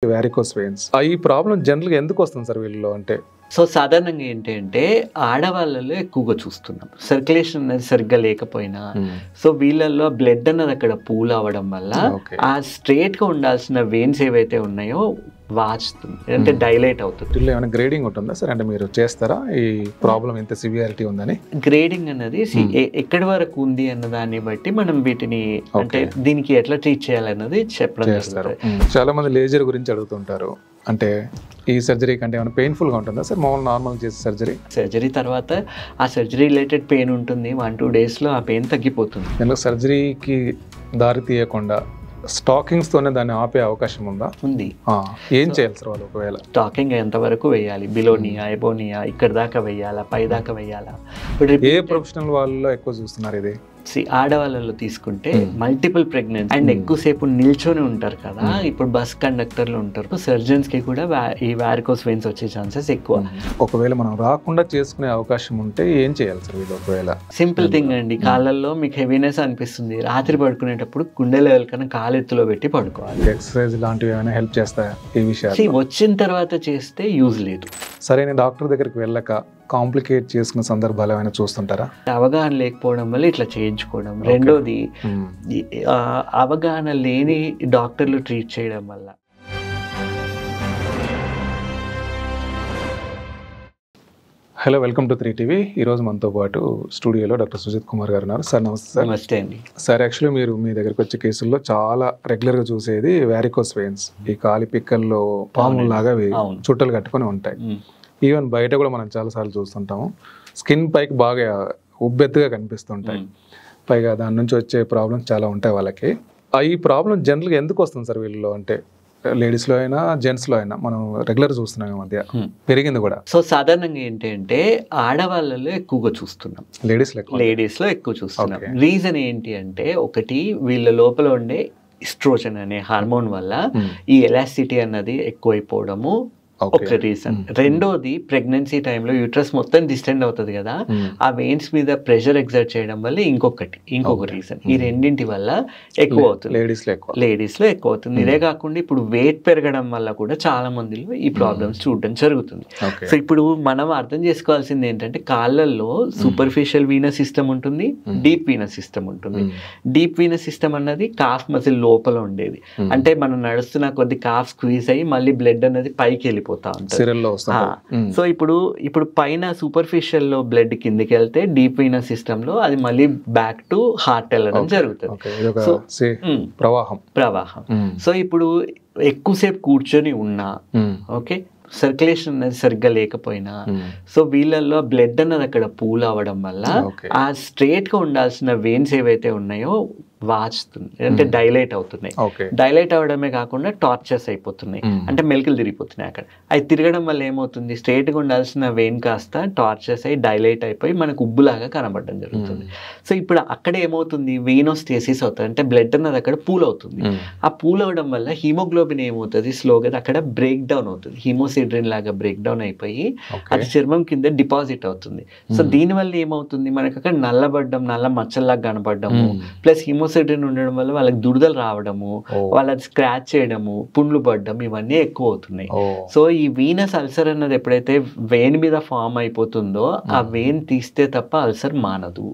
Varicose veins ఈ problem జనరల్గా ఎందుకు వస్తుంది సార్ వీళ్ళలో అంటే? సో సాధారణంగా ఏంటంటే ఆడవాళ్ళలో ఎక్కువగా చూస్తున్నాం సర్క్యులేషన్ అనేది సరిగ్గా లేకపోయినా సో వీళ్ళల్లో బ్లడ్ అన్నది అక్కడ పూల్ అవ్వడం వల్ల ఆ స్ట్రేట్గా ఉండాల్సిన వెయిన్స్ ఏవైతే ఉన్నాయో వాచుతుంది అంటే డైలైట్ అవుతుంది. వీళ్ళు ఏమైనా గ్రేడింగ్ ఉంటుందా సార్? అంటే మీరు చేస్తారా ఈ ప్రాబ్లం ఎంత సివియారిటీ ఉందని? గ్రేడింగ్ అన్నది ఎక్కడి వరకు ఉంది అన్న దాన్ని బట్టి మనం వీటిని అంటే దీనికి ఎట్లా ట్రీట్ చేయాలన్నది చెప్పడం చేస్తారు. చాలా మంది లేజర్ గురించి అడుగుతుంటారు. అంటే ఈ సర్జరీ కంటే ఏమైనా పెయిన్ఫుల్గా ఉంటుందా సార్ మామూలు నార్మల్ చేసే సర్జరీ తర్వాత ఆ సర్జరీ రిలేటెడ్ పెయిన్ ఉంటుంది, 1-2 డేస్లో ఆ పెయిన్ తగ్గిపోతుంది. నేను సర్జరీకి దారి తీయకుండా స్టాకింగ్స్ తోనే దాన్ని ఆపే అవకాశం ఉందా? ఉంది. ఏం చేయాలి సార్ వాళ్ళు? ఒకవేళ స్టాకింగ్ ఎంతవరకు వేయాలి, బిలోనియా ఎబోనియా ఇక్కడ దాకా వేయాలా, పై దాకా వేయాలా? ఏ ప్రొఫెషనల్ వాళ్ళలో ఎక్కువ చూస్తున్నారు ఇది? ఆడవాళ్ళలో తీసుకుంటే మల్టిపుల్ ప్రెగ్నెన్సీ అండ్ ఎక్కువసేపు నిల్చొని ఉంటారు కదా, ఇప్పుడు బస్ కండక్టర్లు ఉంటారు, సర్జన్స్ కి కూడా ఈ వారికోస్ వెయిన్స్ వచ్చే ఛాన్సెస్ ఎక్కువ. ఒకవేళ మనం రాకుండా చేసుకునే అవకాశం ఉంటే ఏం చేయాలి సార్ వీళ్ళు? ఒకవేళ సింపుల్ థింగ్ అండి, కాళ్ళల్లో మీకు హెవీనెస్ అనిపిస్తుంది, రాత్రి పడుకునేటప్పుడు గుండె లెవెల్ కన్నా కాలు ఎత్తులో పెట్టి పడుకోవాలి. ఎక్సర్సైజ్ లాంటివి ఏమైనా హెల్ప్ చేస్తాయా ఈ విషయాలు? వచ్చిన తర్వాత చేస్తే యూజ్ లేదు. సరైన డాక్టర్ దగ్గరికి వెళ్ళక కాంప్లికేట్ చేసుకున్న సందర్భాలు ఏమైనా చూస్తుంటారా? అవగాహన లేకపోవడం వల్ల ఇట్లా చేయించుకోవడం. రెండోది అవగాహన లేని డాక్టర్లు ట్రీట్ చేయడం వల్ల. Hello, welcome to 3TV. ఈరోజు మనతో పాటు స్టూడియోలో డాక్టర్ సుజిత్ కుమార్ గారు ఉన్నారు. సార్ నమస్తే సార్. నమస్తే అండి సార్. యాక్చువల్లీ మీరు మీ దగ్గరికి వచ్చే కేసుల్లో చాలా రెగ్యులర్గా చూసేది వారికోస్ వెయిన్స్. ఈ కాలి పిక్కల్లో పాములాగా చుట్టలు కట్టుకొని ఉంటాయి. ఈవెన్ బయట కూడా మనం చాలాసార్లు చూస్తుంటాము. స్కిన్ పైకి బాగా ఉబ్బెత్తుగా కనిపిస్తుంటాయి. పైగా దాని నుంచి వచ్చే ప్రాబ్లమ్స్ చాలా ఉంటాయి వాళ్ళకి. ఈ ప్రాబ్లం జనరల్గా ఎందుకు వస్తుంది సార్ వీళ్ళలో? అంటే లేడీస్లో అయినా జెంట్స్లో అయినా మనం రెగ్యులర్ చూస్తున్నాం, ఈ మధ్య పెరిగింది కూడా. సో సాధారణంగా ఏంటంటే ఆడవాళ్ళలో ఎక్కువగా చూస్తున్నాం, లేడీస్లో ఎక్కువ చూస్తున్నాం. రీజన్ ఏంటి అంటే, ఒకటి వీళ్ళ లోపల ఉండే ఈస్ట్రోజన్ అనే హార్మోన్ వల్ల ఈ ఎలాస్టిసిటీ అన్నది ఎక్కువైపోవడము ఒక రీజన్. రెండోది ప్రెగ్నెన్సీ టైంలో యూట్రస్ మొత్తం డిస్టెండ్ అవుతుంది కదా, ఆ వెయిన్స్ మీద ప్రెషర్ ఎగ్జర్ట్ చేయడం వల్ల ఇంకొక రీజన్. ఈ రెండింటి వల్ల ఎక్కువ అవుతుంది, లేడీస్లో ఎక్కువ అవుతుంది. ఇదే కాకుండా ఇప్పుడు వెయిట్ పెరగడం వల్ల కూడా చాలా మందిలో ఈ ప్రాబ్లమ్స్ చూడడం జరుగుతుంది. సో ఇప్పుడు మనం అర్థం చేసుకోవాల్సింది ఏంటంటే, కాళ్ళల్లో సూపర్ఫిషియల్ వీనస్ సిస్టమ్ ఉంటుంది, డీప్ వీనస్ సిస్టమ్ ఉంటుంది. డీప్ వీనస్ సిస్టమ్ అన్నది కాఫ్ మజిల్ లోపల ఉండేది. అంటే మనం నడుస్తున్న కొద్ది కాఫ్ స్క్వీజ్ అయ్యి మళ్ళీ బ్లడ్ అనేది పైకి వెళ్ళిపోతా ఉంటుంది. సో ఇప్పుడు పైన సూపర్ఫిషియల్ లో బ్లడ్ కిందికి వెళ్తే డీప్ వీనస్ సిస్టమ్ లో అది మళ్ళీ బ్యాక్ టు హార్ట్ వెళ్ళడం జరుగుతుంది. ప్రవాహం. సో ఇప్పుడు ఎక్కువసేపు కూర్చొని ఉన్నా, ఓకే, సర్క్యులేషన్ అనేది సరిగ్గా లేకపోయినా, సో వీళ్ళల్లో బ్లడ్ అన్నది అక్కడ పూల్ అవ్వడం వల్ల ఆ స్ట్రేట్ గా ఉండాల్సిన వెయిన్స్ ఏవైతే ఉన్నాయో వాచుతుంది అంటే డైలైట్ అవుతున్నాయి. డైలైట్ అవడమే కాకుండా టార్చర్స్ అయిపోతున్నాయి, అంటే మెలికలు తిరిగిపోతున్నాయి అక్కడ. అది తిరగడం వల్ల ఏమవుతుంది, స్ట్రేట్ గా ఉండాల్సిన వెయిన్ కాస్త టార్చర్స్ అయ్యి డైలైట్ అయిపోయి మనకు ఉబ్బులాగా కనబడడం జరుగుతుంది. సో ఇప్పుడు అక్కడ ఏమవుతుంది, వీనోస్టేసిస్ అవుతుంది, అంటే బ్లడ్ అన్నది అక్కడ పూల్ అవుతుంది. ఆ పూల్ అవడం వల్ల హీమోగ్లోబిన్ ఏమవుతుంది, స్లోగా అక్కడ బ్రేక్ డౌన్ అవుతుంది, హీమోసిడ్రిన్ లాగా బ్రేక్ డౌన్ అయిపోయి అది చర్మం కింద డిపాజిట్ అవుతుంది. సో దీనివల్ల ఏమవుతుంది, మనకు అక్కడ నల్లబడ్డం, నల్ల మచ్చల్లాగా కనబడము, ప్లస్ హీమోసిడ్రిన్ ఉండడం వల్ల వాళ్ళకి దురదలు రావడము, వాళ్ళది స్క్రాచ్ చేయడము, పుండ్లు పడడం, ఇవన్నీ ఎక్కువ అవుతున్నాయి. సో ఈ వీనస్ అల్సర్ అన్నది ఎప్పుడైతే వెయిన్ మీద ఫామ్ అయిపోతుందో, ఆ వెయిన్ తీస్తే తప్ప అల్సర్ మానదు.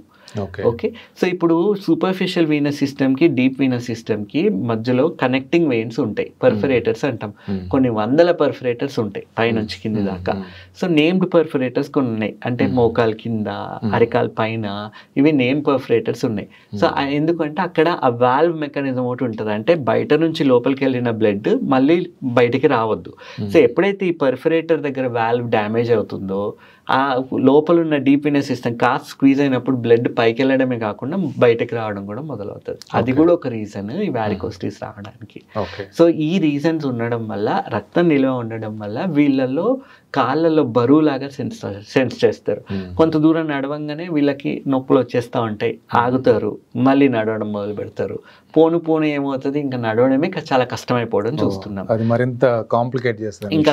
ఓకే, సో ఇప్పుడు సూపర్ఫిషియల్ వీనస్ సిస్టమ్ కి డీప్ వీనస్ సిస్టమ్ కి మధ్యలో కనెక్టింగ్ వెయిన్స్ ఉంటాయి, పర్ఫరేటర్స్ అంటాం. కొన్ని వందల పర్ఫరేటర్స్ ఉంటాయి పైనుంచి కింది దాకా. సో నేమ్డ్ పర్ఫరేటర్స్ కొన్ని ఉన్నాయి, అంటే మోకాల్ కింద, అరికాల్ పైన, ఇవి నేమ్ పర్ఫరేటర్స్ ఉన్నాయి. సో ఎందుకంటే అక్కడ ఆ వాల్వ్ మెకానిజం ఒకటి ఉంటుంది, అంటే బయట నుంచి లోపలికి వెళ్ళిన బ్లడ్ మళ్ళీ బయటికి రావద్దు. సో ఎప్పుడైతే ఈ పర్ఫరేటర్ దగ్గర వాల్వ్ డ్యామేజ్ అవుతుందో, ఆ లోపల ఉన్న డీప్ వీనస్ సిస్టమ్ కాస్త స్క్వీజ్ అయినప్పుడు బ్లడ్ పైకి వెళ్ళడమే కాకుండా బయటకు రావడం కూడా మొదలవుతుంది. అది కూడా ఒక రీజన్ ఈ వారికోసిటీస్ రావడానికి. సో ఈ రీజన్స్ ఉండడం వల్ల, రక్తం నిల్వ ఉండడం వల్ల వీళ్ళల్లో కాళ్ళలో బరువు లాగా సెన్స్ చేస్తారు. కొంత దూరం నడవంగానే వీళ్ళకి నొప్పులు వచ్చేస్తూ ఉంటాయి, ఆగుతారు, మళ్ళీ నడవడం మొదలు పెడతారు. పోను ఏమవుతుంది, ఇంకా నడవడమే చాలా కష్టమైపోవడం చూస్తున్నాం. అది మరింత కాంప్లికేట్ చేస్తుంది, ఇంకా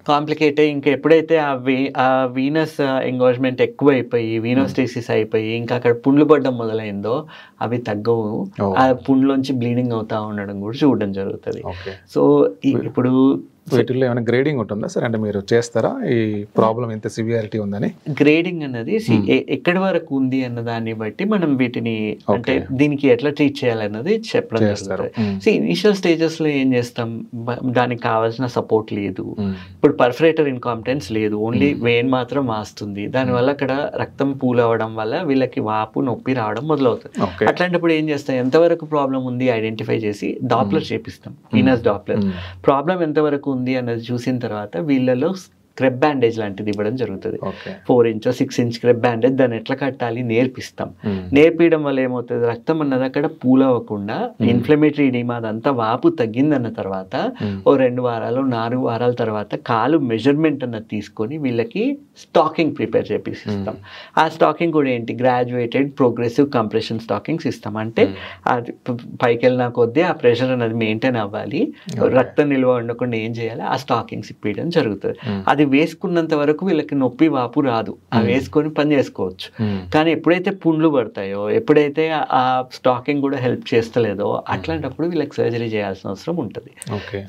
కాంప్లికేట్ అయ్యి ఇంకా ఎప్పుడైతే ఆ వీనస్ ఎంగేజ్మెంట్ ఎక్కువ అయిపోయి వీనోస్టేసిస్ అయిపోయి ఇంకా అక్కడ పుండ్లు పడడం మొదలైందో అవి తగ్గవు, ఆ పుండ్లోంచి బ్లీడింగ్ అవుతా ఉండడం కూడా చూడడం జరుగుతుంది. సో ఇప్పుడు వీటిల్లో ఏమైనా గ్రేడింగ్ ఉంటుందా సార్? అంటే మీరు చేస్తారా ఈ ప్రాబ్లం ఎంత సివియారిటీ ఉందని? గ్రేడింగ్ అన్నది ఎక్కడి వరకు ఉంది అన్న దాన్ని బట్టి మనం వీటిని అంటే దీనికి ఎట్లా ట్రీట్ చేయాలన్నది చెప్పడం జరుగుతుంది. ఇనిషియల్ స్టేజెస్ లో ఏం చేస్తాం, దానికి కావాల్సిన సపోర్ట్ లేదు, ఇప్పుడు పర్ఫరేటర్ ఇన్కాంపిటెన్స్ లేదు, ఓన్లీ వెయిన్ మాత్రం వాస్తుంది, దానివల్ల అక్కడ రక్తం పూల్ అవ్వడం వల్ల వీళ్ళకి వాపు నొప్పి రావడం మొదలవుతుంది. అట్లాంటప్పుడు ఏం చేస్తాం, ఎంతవరకు ప్రాబ్లం ఉంది ఐడెంటిఫై చేసి డాప్లర్ చేపిస్తాం, వీనస్ డాప్లర్. ప్రాబ్లం ఎంతవరకు ఉంది అన్నది చూసిన తర్వాత వీళ్ళలో స్క్రబ్ బ్యాండేజ్ లాంటిది ఇవ్వడం జరుగుతుంది. 4 ఇంచ్ 6 ఇంచ్ స్క్రబ్ బ్యాండేజ్, దాన్ని ఎట్లా కట్టాలి నేర్పిస్తాం. నేర్పించడం వల్ల ఏమవుతుంది, రక్తం అన్నది అక్కడ పూల్ అవ్వకుండా ఇన్ఫ్లమేటరీ ఎడిమా అదంతా వాపు తగ్గిందన్న తర్వాత 2 వారాలు 4 వారాల తర్వాత కాలు మెజర్మెంట్ అన్నది తీసుకొని వీళ్ళకి స్టాకింగ్ ప్రిపేర్ చేపిస్తాం. ఆ స్టాకింగ్ కూడా ఏంటి, గ్రాడ్యుయేటెడ్ ప్రోగ్రెసివ్ కంప్రెషన్ స్టాకింగ్స్ ఇస్తాం. అంటే అది పైకి వెళ్ళినా కొద్దీ ఆ ప్రెషర్ అన్నది మెయింటైన్ అవ్వాలి, రక్తం నిల్వ ఉండకుండా ఏం చేయాలి, ఆ స్టాకింగ్స్ ఇప్పించడం జరుగుతుంది. అది వేసుకున్నంత వరకు వీళ్ళకి నొప్పి వాపు రాదు, అవి వేసుకొని పని చేసుకోవచ్చు. కానీ ఎప్పుడైతే పుండ్లు పడతాయో, ఎప్పుడైతే ఆ స్టాకింగ్ కూడా హెల్ప్ చేస్తలేదో అట్లాంటప్పుడు వీళ్ళకి సర్జరీ చేయాల్సిన అవసరం ఉంటుంది.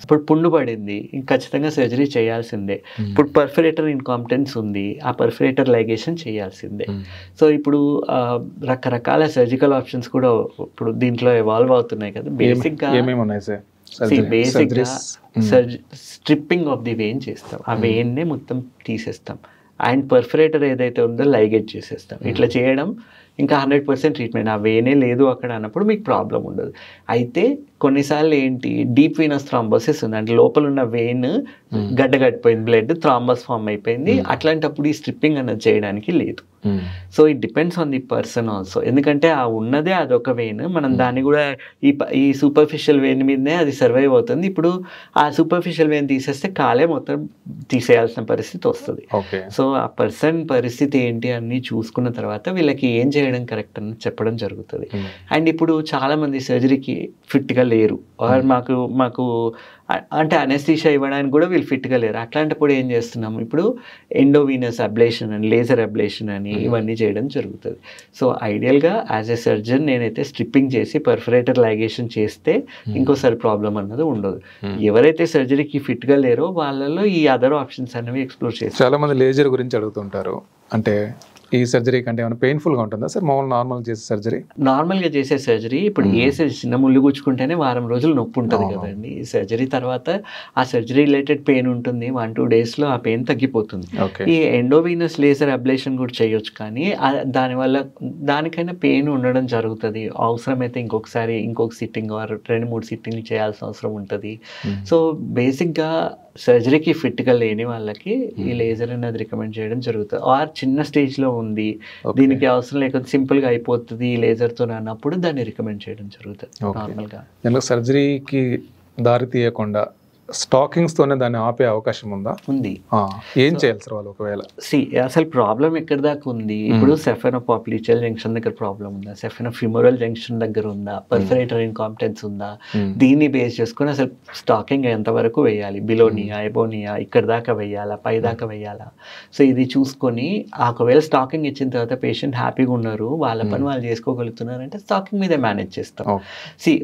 ఇప్పుడు పుండు పడింది, ఖచ్చితంగా సర్జరీ చేయాల్సిందే. ఇప్పుడు పర్ఫరేటర్ ఇన్కాంపిటెన్స్ ఉంది, ఆ పర్ఫరేటర్ లైగేషన్ చేయాల్సిందే. సో ఇప్పుడు రకరకాల సర్జికల్ ఆప్షన్స్ కూడా ఇప్పుడు దీంట్లో ఎవాల్వ్ అవుతున్నాయి కదా. బేసిక్గా స్ట్రిప్పింగ్ ఆఫ్ ది వెయిన్ చేస్తాం, ఆ వెయిన్నే మొత్తం తీసేస్తాం, అండ్ పర్ఫరేటర్ ఏదైతే ఉందో లైగేట్ చేసేస్తాం. ఇట్లా చేయడం ఇంకా 100% ట్రీట్మెంట్. ఆ వెయినే లేదు అక్కడ అన్నప్పుడు మీకు ప్రాబ్లం ఉండదు. అయితే కొన్నిసార్లు ఏంటి, డీప్ వీనస్ థ్రాంబోసిస్ ఉంది, అంటే లోపల ఉన్న వెయిన్ గడ్డగట్టిపోయింది, బ్లడ్ థ్రాంబస్ ఫామ్ అయిపోయింది. అట్లాంటప్పుడు ఈ స్ట్రిప్పింగ్ అన్నది చేయడానికి లేదు. So it depends on the person also, ఎందుకంటే ఆ ఉన్నదే అదొక వెయిన్, మనం దాన్ని కూడా ఈ సూపర్ఫిషియల్ వెయిన్ మీదనే అది సర్వైవ్ అవుతుంది. ఇప్పుడు ఆ సూపర్ఫిషియల్ వెయిన్ తీసేస్తే కాలే మొత్తం తీసేయాల్సిన పరిస్థితి వస్తుంది. సో ఆ పర్సన్ పరిస్థితి ఏంటి అన్ని చూసుకున్న తర్వాత వీళ్ళకి ఏం చేయడం కరెక్ట్ అని చెప్పడం జరుగుతుంది. అండ్ ఇప్పుడు చాలా మంది సర్జరీకి ఫిట్గా లేరు, మాకు అంటే అనెస్థీషియా ఇవ్వడానికి కూడా వీళ్ళు ఫిట్గా లేరు. అట్లాంటప్పుడు ఏం చేస్తున్నాము, ఇప్పుడు ఎండోవీనస్ అబ్లేషన్ అని, లేజర్ అబ్లేషన్ అని ఇవన్నీ చేయడం జరుగుతుంది. సో ఐడియల్గా యాజ్ ఎ సర్జన్ నేనైతే స్ట్రిప్పింగ్ చేసి పర్ఫరేటర్ లైగేషన్ చేస్తే ఇంకోసారి ప్రాబ్లం అన్నది ఉండదు. ఎవరైతే సర్జరీకి ఫిట్గా లేరో వాళ్ళలో ఈ అదర్ ఆప్షన్స్ అనేవి ఎక్స్ప్లోర్ చేస్తారు. చాలా మంది లేజర్ గురించి అడుగుతుంటారు, అంటే ఈ సర్జరీ కంటే ఏమైనా పెయిన్ఫుల్గా ఉంటుందా సార్ నార్మల్ చేసే సర్జరీ? నార్మల్గా చేసే సర్జరీ ఇప్పుడు చిన్న ముళ్ళు గుచ్చుకుంటేనే వారం రోజులు నొప్పి ఉంటుంది కదండి. ఈ సర్జరీ తర్వాత ఆ సర్జరీ రిలేటెడ్ పెయిన్ ఉంటుంది, 1-2 డేస్లో ఆ పెయిన్ తగ్గిపోతుంది. ఈ ఎండోవీనస్ లేజర్ అబ్లేషన్ కూడా చేయొచ్చు, కానీ దానికైనా పెయిన్ ఉండడం జరుగుతుంది. అవసరమైతే ఇంకొక సిట్టింగ్ 2-3 సిట్టింగ్లు చేయాల్సిన అవసరం ఉంటుంది. సో బేసిక్గా సర్జరీకి ఫిట్గా లేని వాళ్ళకి ఈ లేజర్ అనేది రికమెండ్ చేయడం జరుగుతుంది. ఆర్ చిన్న స్టేజ్లో ఉంది, దీనికి అవసరం లేకపోతే సింపుల్గా అయిపోతుంది ఈ లేజర్తో అన్నప్పుడు దాన్ని రికమెండ్ చేయడం జరుగుతుంది. నార్మల్గా సర్జరీకి దారి తీయకుండా స్టాకింగ్స్ తోనే దాన్ని ఆపే అవకాశం ఉందా? ఉంది. ఏం చేయాలి సార్ వాళ్ళు ఒకవేళ? అసలు ప్రాబ్లం ఎక్కడి దాకా ఉంది, ఇప్పుడు సెఫెనోపాప్లిచల్ జంక్షన్ దగ్గర ప్రాబ్లం ఉందా, సెఫెనోఫిమోరల్ జంక్షన్ దగ్గర ఉందా, పర్ఫరేటర్ ఇన్కాంపిటెన్స్ ఉందా, దీన్ని బేస్ చేసుకుని అసలు స్టాకింగ్ ఎంతవరకు వేయాలి, బిలోనియా ఎబోనియా ఇక్కడ దాకా వేయాలా, పై దాకా వేయాలా. సో ఇది చూసుకొని ఒకవేళ స్టాకింగ్ ఇచ్చిన తర్వాత పేషెంట్ హ్యాపీగా ఉన్నారు, వాళ్ళ పని వాళ్ళు చేసుకోగలుగుతున్నారంటే స్టాకింగ్ మీదే మేనేజ్ చేస్తాం.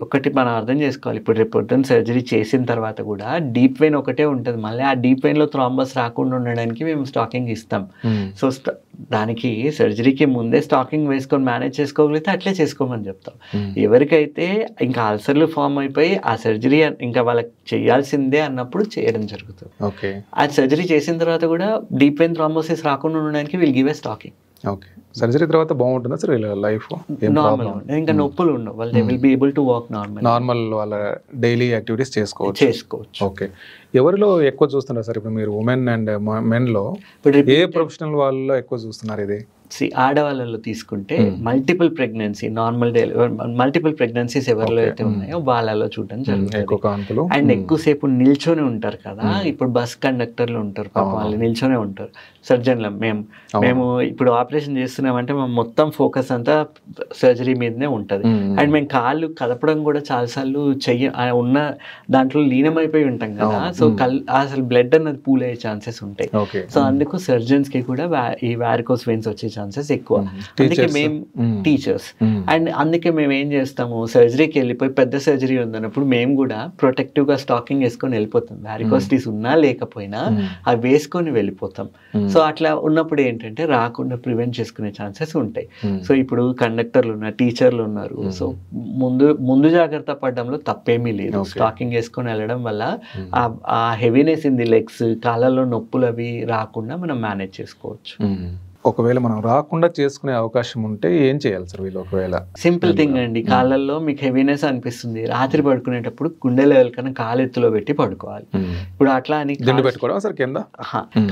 ఒకటి మనం అర్థం చేసుకోవాలి, ఇప్పుడు రేపు పొద్దున్న సర్జరీ చేసిన తర్వాత కూడా డీప్ వెయిన్ ఒకటే ఉంటుంది, మళ్ళీ ఆ డీప్ వెయిన్ లో థ్రాంబస్ రాకుండా ఉండడానికి మేము స్టాకింగ్ ఇస్తాం. సో దానికి సర్జరీకి ముందే స్టాకింగ్ వేసుకొని మేనేజ్ చేసుకోగలిగితే అట్లే చేసుకోమని చెప్తాం. ఎవరికైతే ఇంకా అల్సర్లు ఫామ్ అయిపోయి ఆ సర్జరీ ఇంకా వాళ్ళకి చేయాల్సిందే అన్నప్పుడు చేయడం జరుగుతుంది. ఆ సర్జరీ చేసిన తర్వాత కూడా డీప్ వెయిన్ థ్రాంబోసిస్ రాకుండా ఉండడానికి we'll give a stocking. Surgery తర్వాత బాగుంటుందా సార్ వీళ్ళ లైఫ్? నార్మల్, ఇంకా నొప్పులు ఉండవు, వాళ్ళు they will be able to walk normal వాళ్ళ డైలీ యాక్టివిటీస్ చేసుకోవచ్చు. ఓకే. ఎవరిలో ఎక్కువ చూస్తున్నారు సార్ ఇప్పుడు మీరు ఉమెన్ అండ్ మెన్ లో ఏ ప్రొఫెషనల్ వాళ్ళలో ఎక్కువ చూస్తున్నారు ఇది? ఆడవాళ్ళలో తీసుకుంటే మల్టిపుల్ ప్రెగ్నెన్సీ మల్టిపుల్ ప్రెగ్నెన్సీస్ ఎవరిలో అయితే ఉన్నాయో వాళ్ళలో చూడడం జరుగుతుంది. అండ్ ఎక్కువసేపు నిల్చొని ఉంటారు కదా, ఇప్పుడు బస్ కండక్టర్లు ఉంటారు పాపం, వాళ్ళు నిల్చొనే ఉంటారు. సర్జన్లు మేము ఇప్పుడు ఆపరేషన్ చేస్తున్నామంటే మేము మొత్తం ఫోకస్ అంతా సర్జరీ మీదనే ఉంటుంది. అండ్ మేము కాళ్ళు కదపడం కూడా చాలాసార్లు ఉన్న దాంట్లో లీనమైపోయి ఉంటాం కదా, సో అసలు బ్లడ్ అన్నది పూల్ అయ్యే ఛాన్సెస్ ఉంటాయి. సో అందుకు సర్జన్స్ కి కూడా ఈ వారికోస్ వెయిన్స్ వచ్చే ఛాన్సెస్ ఎక్కువ. అందుకే మేము టీచర్స్ అండ్ అందుకే మేము ఏం చేస్తాము, సర్జరీకి వెళ్ళిపోయి పెద్ద సర్జరీ ఉందన్నప్పుడు మేము కూడా ప్రొటెక్టివ్ గా స్టాకింగ్ వేసుకొని వెళ్ళిపోతాం. వారికోసిటీస్ ఉన్నా లేకపోయినా అవి వేసుకొని వెళ్ళిపోతాం. సో అట్లా ఉన్నప్పుడు ఏంటంటే రాకుండా ప్రివెంట్ చేసుకునే ఛాన్సెస్ ఉంటాయి. సో ఇప్పుడు కండక్టర్లు ఉన్నారు, టీచర్లు ఉన్నారు. సో ముందు జాగ్రత్త పడడంలో తప్పేమీ లేదు. స్టాకింగ్ వేసుకొని వెళ్ళడం వల్ల ఆ హెవీనెస్ ఇన్ ది లెగ్స్, కాళ్ళలో నొప్పులు అవి రాకుండా మనం మేనేజ్ చేసుకోవచ్చు. ఒకవేళ మనం రాకుండా చేసుకునే అవకాశం ఉంటే ఏం చేయాలి సార్ వీళ్ళు? ఒకవేళ సింపుల్ థింగ్ అండి, కాళ్ళల్లో మీకు హెవీనెస్ అనిపిస్తుంది, రాత్రి పడుకునేటప్పుడు గుండె లెవెల్ కన్నా కాలు ఎత్తులో పెట్టి పడుకోవాలి. ఇప్పుడు అట్లా అని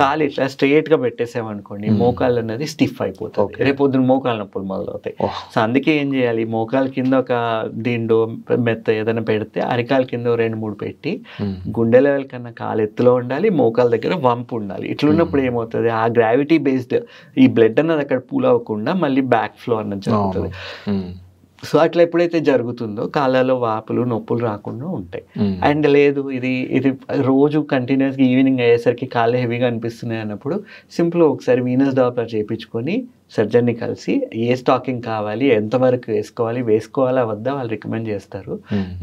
కాలు ఇట్లా స్ట్రైట్ గా పెట్టేసామనుకోండి, మోకాళ్ళు అన్నది స్టిఫ్ అయిపోతుంది, రేపు పొద్దున మోకాళ్ళ నొప్పులు మొదలవుతాయి. సో అందుకే ఏం చేయాలి, మోకాళ్ళ కింద ఒక దిండో మెత్త ఏదైనా పెడితే అరికాల కింద 2-3 పెట్టి గుండె లెవెల్ కన్నా కాలు ఎత్తులో ఉండాలి, మోకాళ్ళ దగ్గర వంపు ఉండాలి. ఇట్లున్నప్పుడు ఏమవుతుంది, ఆ గ్రావిటీ బేస్డ్ ఈ బ్లడ్ అన్నది అక్కడ పూల్ అవ్వకుండా మళ్ళీ బ్యాక్ ఫ్లో అన్నది జరుగుతుంది. సో అట్లా ఎప్పుడైతే జరుగుతుందో కాళ్ళలో వాపులు నొప్పులు రాకుండా ఉంటాయి. అండ్ లేదు ఇది రోజు కంటిన్యూస్గా ఈవినింగ్ అయ్యేసరికి కాళ్ళు హెవీగా అనిపిస్తున్నాయి అన్నప్పుడు సింపుల్ ఒకసారి వీనస్ డాప్లర్ చేయించుకొని సర్జన్ని కలిసి ఏ స్టాకింగ్ కావాలి, ఎంతవరకు వేసుకోవాలా వద్దా వాళ్ళు రికమెండ్ చేస్తారు,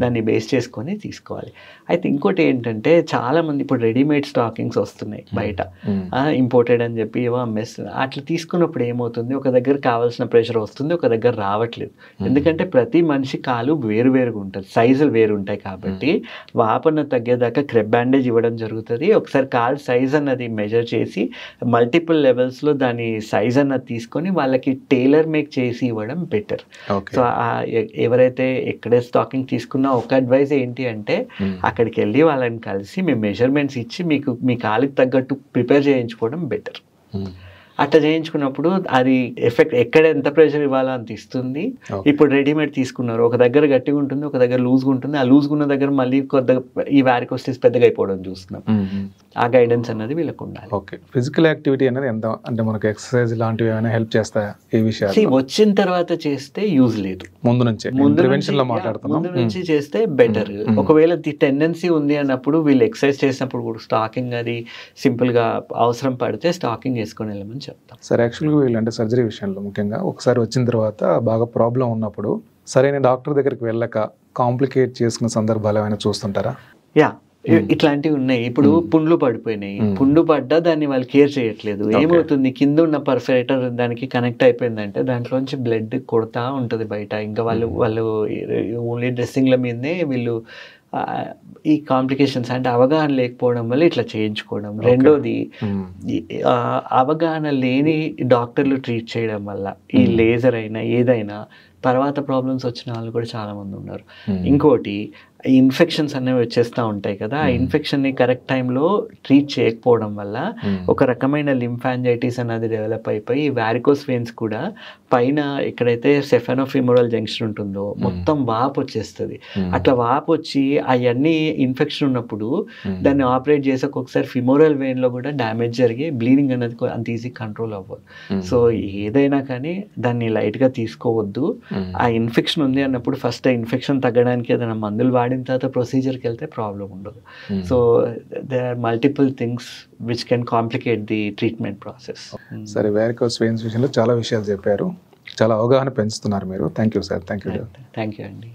దాన్ని బేస్ చేసుకొని తీసుకోవాలి. అయితే ఇంకోటి ఏంటంటే చాలా మంది ఇప్పుడు రెడీమేడ్ స్టాకింగ్స్ వస్తున్నాయి బయట, ఇంపోర్టెడ్ అని చెప్పి ఏవో అమ్మేస్తున్నారు. అట్లా తీసుకున్నప్పుడు ఏమవుతుంది, ఒక దగ్గర కావాల్సిన ప్రెషర్ వస్తుంది, ఒక దగ్గర రావట్లేదు. ఎందుకంటే ప్రతి మనిషి కాలు వేరువేరుగా ఉంటుంది, సైజులు వేరు ఉంటాయి. కాబట్టి వాపన తగ్గేదాకా క్రెబ్ బ్యాండేజ్ ఇవ్వడం జరుగుతుంది. ఒకసారి కాలు సైజ్ అన్నది మెజర్ చేసి మల్టిపుల్ లెవెల్స్లో దాని సైజ్ అన్నది తీసుకొని వాళ్ళకి టైలర్ మేక్ చేసి ఇవ్వడం బెటర్. సో ఎవరైతే ఎక్కడే స్టాకింగ్ తీసుకున్నా ఒక అడ్వైజ్ ఏంటి అంటే అక్కడికి వెళ్ళి వాళ్ళని కలిసి మీ మెజర్మెంట్స్ ఇచ్చి మీకు మీ కాలికి తగ్గట్టు ప్రిపేర్ చేయించుకోవడం బెటర్. అట్లా చేయించుకున్నప్పుడు అది ఎఫెక్ట్ ఎక్కడ ఎంత ప్రెషర్ ఇవ్వాలో అంత ఇస్తుంది. ఇప్పుడు రెడీమేడ్ తీసుకున్నారు, ఒక దగ్గర గట్టిగా ఉంటుంది, ఒక దగ్గర లూజ్గా ఉంటుంది. ఆ లూజ్గా ఉన్న దగ్గర మళ్ళీ కొద్దిగా ఈ వారికోసిటీస్ పెద్దగా అయిపోవడం చూస్తున్నాం. ఆ గైడెన్స్ అన్నది వీళ్ళకు ఉండాలి. ఓకే, ఫిజికల్ యాక్టివిటీ అనేది ఎంత అంటే మనకు ఎక్సర్సైజ్ లాంటివి ఏమైనా హెల్ప్ చేస్తాయా ఈ విషయాలు? వచ్చిన తర్వాత చేస్తే యూజ్ లేదు, ముందు నుంచి చేస్తే బెటర్. ఒకవేళ ది టెండెన్సీ ఉంది అన్నప్పుడు వీళ్ళు ఎక్సర్సైజ్ చేసినప్పుడు కూడా స్టాకింగ్ అది సింపుల్ గా అవసరం పడితే స్టాకింగ్ చేసుకొని వెళ్ళమని చెప్తాం. సరే, యాక్చువల్గా వీళ్ళు అంటే సర్జరీ విషయంలో ముఖ్యంగా ఒకసారి వచ్చిన తర్వాత బాగా ప్రాబ్లం ఉన్నప్పుడు సరైన డాక్టర్ దగ్గరికి వెళ్ళక కాంప్లికేట్ చేసుకున్న సందర్భాలు ఏమైనా చూస్తుంటారా? యా, ఇట్లాంటివి ఉన్నాయి. ఇప్పుడు పుండ్లు పడిపోయినాయి, పుండు పడ్డా దాన్ని వాళ్ళు కేర్ చేయట్లేదు. ఏమవుతుంది, కింద ఉన్న పర్ఫరేటర్ దానికి కనెక్ట్ అయిపోయిందంటే దాంట్లోంచి బ్లడ్ కొడతా ఉంటుంది బయట. ఇంకా వాళ్ళు ఓన్లీ డ్రెస్సింగ్ల మీదనే వీళ్ళు ఈ కాంప్లికేషన్స్ అంటే అవగాహన లేకపోవడం వల్ల ఇట్లా చేయించుకోవడం. రెండోది అవగాహన లేని డాక్టర్లు ట్రీట్ చేయడం వల్ల ఈ లేజర్ అయినా ఏదైనా తర్వాత ప్రాబ్లమ్స్ వచ్చిన వాళ్ళు కూడా చాలా మంది ఉన్నారు. ఇంకోటి ఇన్ఫెక్షన్స్ అనేవి వచ్చేస్తూ ఉంటాయి కదా, ఆ ఇన్ఫెక్షన్ని కరెక్ట్ టైంలో ట్రీట్ చేయకపోవడం వల్ల ఒక రకమైన లింఫాంజైటిస్ అనేది డెవలప్ అయిపోయి వారికోస్ వెయిన్స్ కూడా పైన ఎక్కడైతే సెఫెనోఫిమోరల్ జంక్షన్ ఉంటుందో మొత్తం వాపు వచ్చేస్తుంది. అట్లా వాపు వచ్చి అవన్నీ ఇన్ఫెక్షన్ ఉన్నప్పుడు దాన్ని ఆపరేట్ చేసి ఒక్కొక్కసారి ఫిమోరల్ వెయిన్లో కూడా డ్యామేజ్ జరిగి బ్లీడింగ్ అనేది అంత ఈజీ కంట్రోల్ అవ్వదు. సో ఏదైనా కానీ దాన్ని లైట్గా తీసుకోవద్దు. ఆ ఇన్ఫెక్షన్ ఉంది అన్నప్పుడు ఫస్ట్ ఆ ఇన్ఫెక్షన్ తగ్గడానికి ఏదైనా మందులు వాడిన తర్వాత ప్రొసీజర్కి వెళ్తే ప్రాబ్లం ఉండదు. So there are multiple things which can complicate the treatment process. సరే, వారికోస్ వెయిన్స్ విషయంలో చాలా విషయాలు చెప్పారు, చాలా అవగాహన పెంచుతున్నారు మీరు. Thank you sir. Thank you అండి.